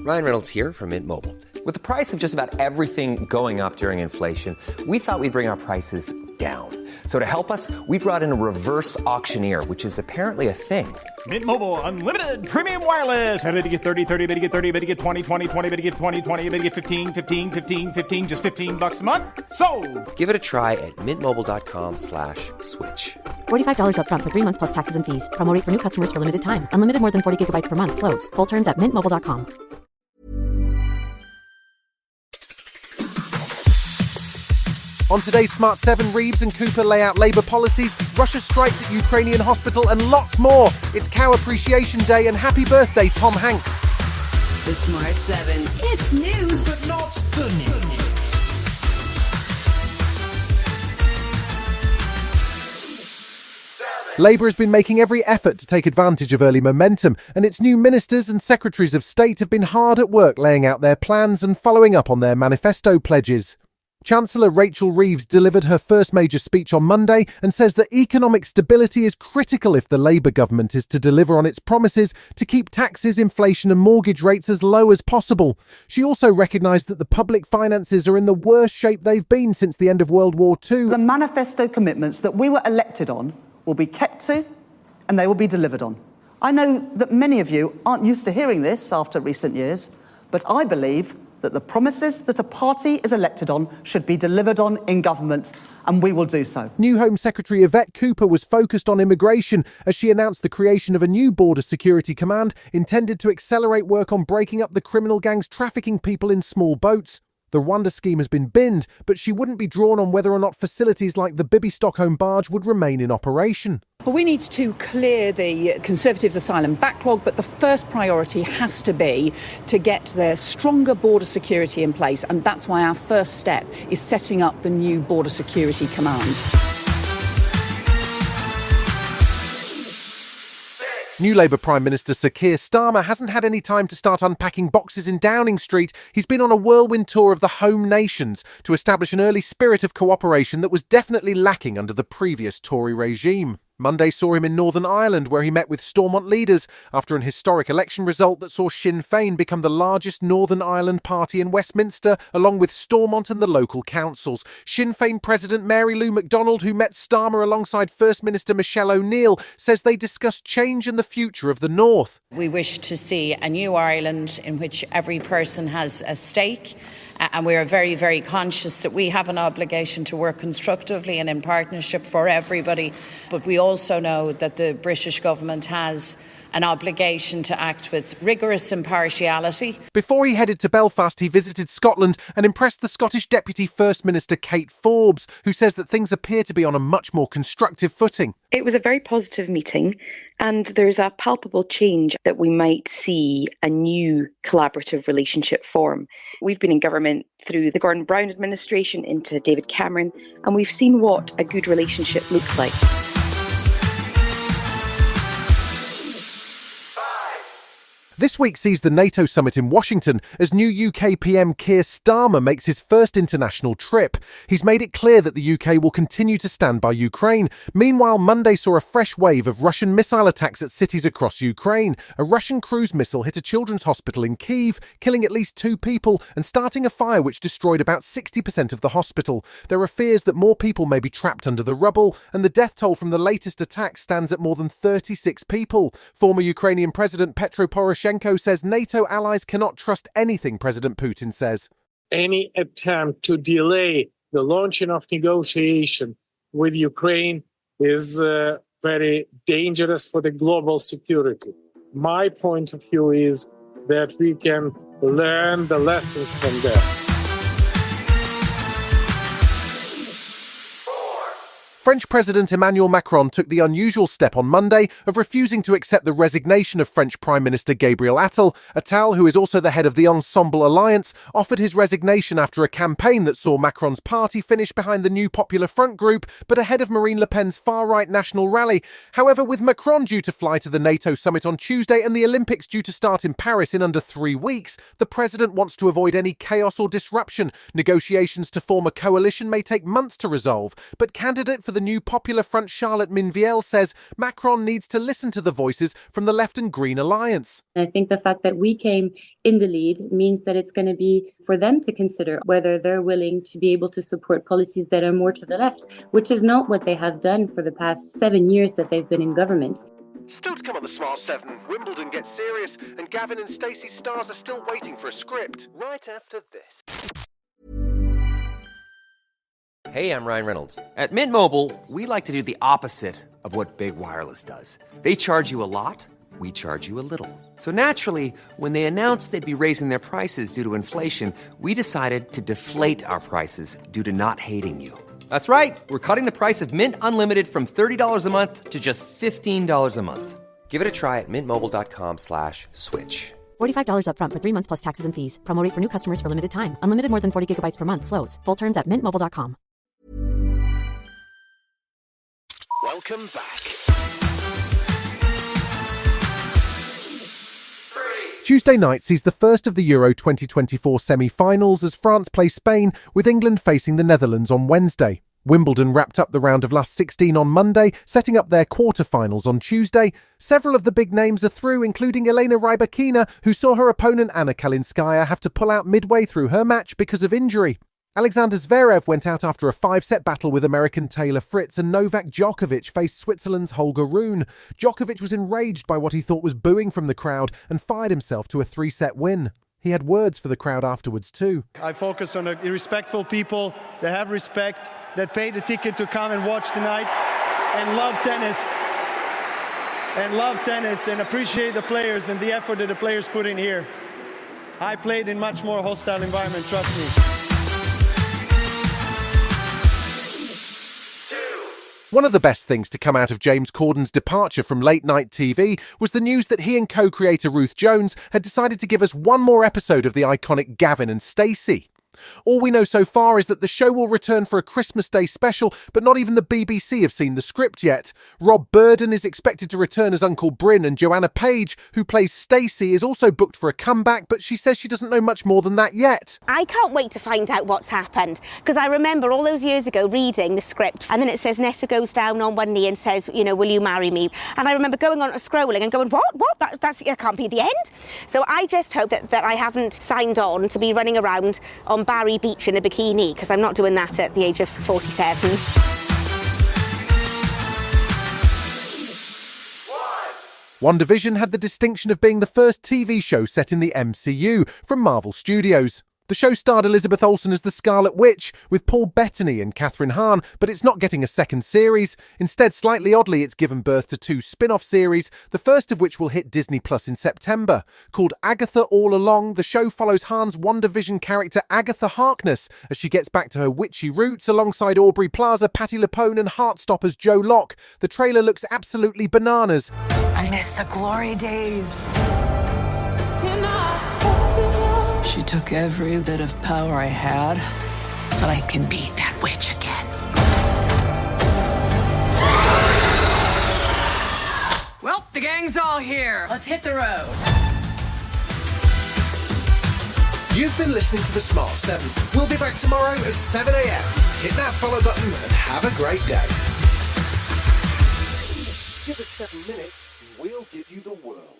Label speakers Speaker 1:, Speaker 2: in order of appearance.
Speaker 1: Ryan Reynolds here from Mint Mobile. With the price of just about everything going up during inflation, we thought we'd bring our prices down. So to help us, we brought in a reverse auctioneer, which is apparently a thing.
Speaker 2: Mint Mobile Unlimited Premium Wireless. How to get 30, 30, bit to get 30, bit to get 20, 20, 20, bit to get 20, 20, bit to get 15, 15, 15, 15, just $15 a month? Sold!
Speaker 1: Give it a try at mintmobile.com/switch.
Speaker 3: $45 up front for 3 months plus taxes and fees. Promo rate for new customers for limited time. Unlimited more than 40 gigabytes per month. Slows full terms at mintmobile.com.
Speaker 4: On today's Smart 7, Reeves and Cooper lay out Labour policies, Russia strikes at Ukrainian hospital and lots more. It's Cow Appreciation Day and happy birthday, Tom Hanks.
Speaker 5: The Smart 7. It's news, but not the news.
Speaker 4: Labour has been making every effort to take advantage of early momentum, and its new ministers and secretaries of state have been hard at work laying out their plans and following up on their manifesto pledges. Chancellor Rachel Reeves delivered her first major speech on Monday and says that economic stability is critical if the Labour government is to deliver on its promises to keep taxes, inflation and mortgage rates as low as possible. She also recognised that the public finances are in the worst shape they've been since the end of World War II.
Speaker 6: The manifesto commitments that we were elected on will be kept to and they will be delivered on. I know that many of you aren't used to hearing this after recent years, but I believe that the promises that a party is elected on should be delivered on in government, and we will do so.
Speaker 4: New Home Secretary Yvette Cooper was focused on immigration as she announced the creation of a new border security command intended to accelerate work on breaking up the criminal gangs trafficking people in small boats. The Rwanda scheme has been binned, but she wouldn't be drawn on whether or not facilities like the Bibi Stockholm barge would remain in operation.
Speaker 7: Well, we need to clear the Conservatives' asylum backlog, but the first priority has to be to get their stronger border security in place, and that's why our first step is setting up the new Border Security Command.
Speaker 4: New Labour Prime Minister Sir Keir Starmer hasn't had any time to start unpacking boxes in Downing Street. He's been on a whirlwind tour of the home nations to establish an early spirit of cooperation that was definitely lacking under the previous Tory regime. Monday saw him in Northern Ireland, where he met with Stormont leaders after an historic election result that saw Sinn Féin become the largest Northern Ireland party in Westminster, along with Stormont and the local councils. Sinn Féin President Mary Lou MacDonald, who met Starmer alongside First Minister Michelle O'Neill, says they discussed change and the future of the North.
Speaker 8: We wish to see a new Ireland in which every person has a stake. And we are very, very conscious that we have an obligation to work constructively and in partnership for everybody. But we also know that the British government has an obligation to act with rigorous impartiality.
Speaker 4: Before he headed to Belfast, he visited Scotland and impressed the Scottish Deputy First Minister Kate Forbes, who says that things appear to be on a much more constructive footing.
Speaker 9: It was a very positive meeting, and there's a palpable change that we might see a new collaborative relationship form. We've been in government through the Gordon Brown administration into David Cameron, and we've seen what a good relationship looks like.
Speaker 4: This week sees the NATO summit in Washington as new UK PM Keir Starmer makes his first international trip. He's made it clear that the UK will continue to stand by Ukraine. Meanwhile, Monday saw a fresh wave of Russian missile attacks at cities across Ukraine. A Russian cruise missile hit a children's hospital in Kyiv, killing at least 2 people and starting a fire which destroyed about 60% of the hospital. There are fears that more people may be trapped under the rubble, and the death toll from the latest attack stands at more than 36 people. Former Ukrainian President Petro Poroshenko says NATO allies cannot trust anything President Putin says.
Speaker 10: Any attempt to delay the launching of negotiation with Ukraine is very dangerous for the global security. My point of view is that we can learn the lessons from that.
Speaker 4: French President Emmanuel Macron took the unusual step on Monday of refusing to accept the resignation of French Prime Minister Gabriel Attal. Attal, who is also the head of the Ensemble Alliance, offered his resignation after a campaign that saw Macron's party finish behind the new Popular Front group, but ahead of Marine Le Pen's far-right National Rally. However, with Macron due to fly to the NATO summit on Tuesday and the Olympics due to start in Paris in under 3 weeks, the president wants to avoid any chaos or disruption. Negotiations to form a coalition may take months to resolve, but candidate for the New Popular Front Charlotte Minvielle says Macron needs to listen to the voices from the Left and Green Alliance.
Speaker 11: I think the fact that we came in the lead means that it's going to be for them to consider whether they're willing to be able to support policies that are more to the left, which is not what they have done for the past 7 years that they've been in government.
Speaker 4: Still to come on the Smart 7, Wimbledon gets serious and Gavin and Stacey's stars are still waiting for a script. Right after this.
Speaker 1: Hey, I'm Ryan Reynolds. At Mint Mobile, we like to do the opposite of what Big Wireless does. They charge you a lot, we charge you a little. So naturally, when they announced they'd be raising their prices due to inflation, we decided to deflate our prices due to not hating you. That's right. We're cutting the price of Mint Unlimited from $30 a month to just $15 a month. Give it a try at mintmobile.com/switch.
Speaker 3: $45 up front for 3 months plus taxes and fees. Promo rate for new customers for limited time. Unlimited more than 40 gigabytes per month. Slows full terms at mintmobile.com.
Speaker 4: Welcome back. Tuesday night sees the first of the Euro 2024 semi-finals as France play Spain, with England facing the Netherlands on Wednesday. Wimbledon wrapped up the round of last 16 on Monday, setting up their quarter-finals on Tuesday. Several of the big names are through, including Elena Rybakina, who saw her opponent Anna Kalinskaya have to pull out midway through her match because of injury. Alexander Zverev went out after a 5-set battle with American Taylor Fritz, and Novak Djokovic faced Switzerland's Holger Rune. Djokovic was enraged by what he thought was booing from the crowd and fired himself to a 3-set win. He had words for the crowd afterwards too.
Speaker 12: I focus on the respectful people that have respect, that paid the ticket to come and watch tonight and love tennis. And appreciate the players and the effort that the players put in here. I played in much more hostile environment, trust me.
Speaker 4: One of the best things to come out of James Corden's departure from late-night TV was the news that he and co-creator Ruth Jones had decided to give us one more episode of the iconic Gavin and Stacey. All we know so far is that the show will return for a Christmas Day special, but not even the BBC have seen the script yet. Rob Burden is expected to return as Uncle Bryn, and Joanna Page, who plays Stacey, is also booked for a comeback, but she says she doesn't know much more than that yet.
Speaker 13: I can't wait to find out what's happened, because I remember all those years ago reading the script, and then it says Nessa goes down on one knee and says, you know, will you marry me? And I remember going on scrolling and going, what? That can't be the end. So I just hope that I haven't signed on to be running around on Barry Beach in a bikini, because I'm not doing that at the age of 47.
Speaker 4: WandaVision had the distinction of being the first TV show set in the MCU from Marvel Studios. The show starred Elizabeth Olsen as the Scarlet Witch, with Paul Bettany and Catherine Hahn, but it's not getting a second series. Instead, slightly oddly, it's given birth to 2 spin-off series, the first of which will hit Disney Plus in September. Called Agatha All Along, the show follows Hahn's WandaVision character Agatha Harkness as she gets back to her witchy roots alongside Aubrey Plaza, Patti LuPone and Heartstopper's Joe Locke. The trailer looks absolutely bananas.
Speaker 5: I miss the glory days. She took every bit of power I had, but I can be that witch again. Well, the gang's all here. Let's hit the road.
Speaker 4: You've been listening to The Smart 7. We'll be back tomorrow at 7 a.m. Hit that follow button and have a great day. Give us 7 minutes and we'll give you the world.